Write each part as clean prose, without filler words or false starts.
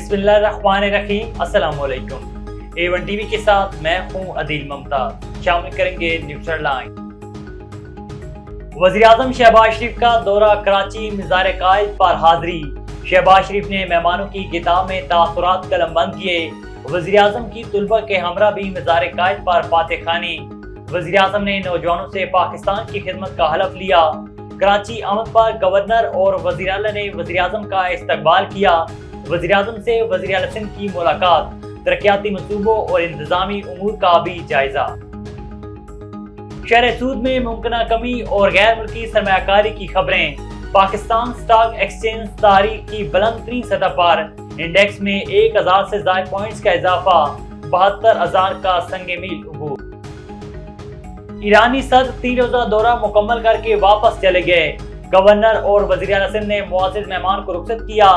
बिस्मिल्लाहिर्रहमानिर्रहीम। अस्सलाम वालेकुम। A1 टीवी के साथ मैं हूं अदील मुमताज। शामिल करेंगे न्यूज़ हेडलाइन। वज़ीर-ए-आज़म शहबाज शरीफ का दौरा कराची, मज़ार कायद पर हाजिरी। शहबाज शरीफ ने मेहमानों की किताब में तासुरात कलमबंद किए। वज़ीर-ए-आज़म की तुलबा के हमरा भी मज़ार कायद पर फातिह खानी। वज़ीर-ए-आज़म ने नौजवानों से पाकिस्तान की खिदमत का हलफ लिया। कराची आमद पर गवर्नर और वज़ीर आला ने वज़ीर-ए-आज़म का इस्तकबाल किया। वज़ीर-ए-आज़म से वज़ीर आला सिंध की मुलाकात, तरक्याती मंसूबों और इंतजामी उमूर का भी जायजा। शहर सूद में मुमकिना कमी और गैर मुल्की सरमायाकारी की खबरें। पाकिस्तान स्टॉक एक्सचेंज तारीख की बुलंद तरीन सतह पर, इंडेक्स में 1000 से ज़ायद पॉइंट्स का इजाफा, 72,000 का संगे मील अबूर। ईरानी सदर 3 रोज़ा दौरा मुकम्मल करके वापस चले गए। गवर्नर और वज़ीर आला सिंध ने मुआज़्ज़िज़ मेहमान को रुखसत किया।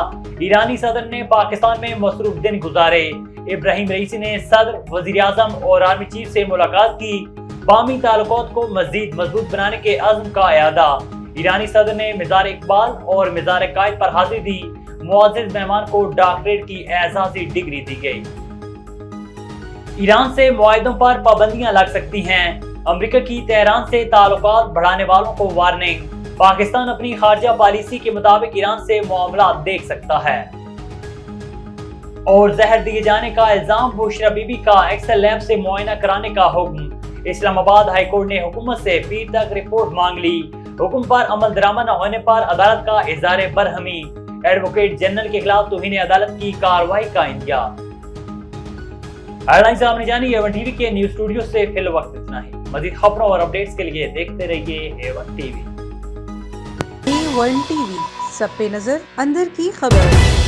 ईरानी सदर ने पाकिस्तान में मसरूफ दिन गुजारे। इब्राहिम रईसी ने सदर, वज़ीर आज़म और आर्मी चीफ से मुलाकात की। बामी ताल्लुकात को मज़ीद मजबूत बनाने के अज़्म का इयादा। ईरानी सदर ने मज़ार इकबाल और मज़ार कायद पर हाजिरी दी। मुआज़्ज़िज़ मेहमान को डॉक्टरेट की एजाज़ी डिग्री दी गई। ईरान से मुआहिदों पर पाबंदियां लग सकती हैं। अमेरिका की तेहरान से ताल्लुकात बढ़ाने वालों को वार्निंग। पाकिस्तान अपनी खारजा पॉलिसी के मुताबिक ईरान से मामला देख सकता है। और जहर दिए जाने का इल्जाम बुशरा बीबी का एक्सेल लैब से मुआयना कराने का हुक्म। इस्लामाबाद हाई कोर्ट ने हुकूमत से पीर तक रिपोर्ट मांग ली। हुक्म पर अमल दरामद न होने पर अदालत का इज़हार बरहमी। एडवोकेट जनरल के खिलाफ तौहीन अदालत की कार्रवाई का इंदिया। हेडलाइंस आपने जानी। A1 टीवी के न्यूज़ स्टूडियो से फिल वक्त इतना ही। मजीद खबरों और अपडेट्स के लिए देखते रहिए A1 टीवी। A1 टीवी, सब पे नजर, अंदर की खबर।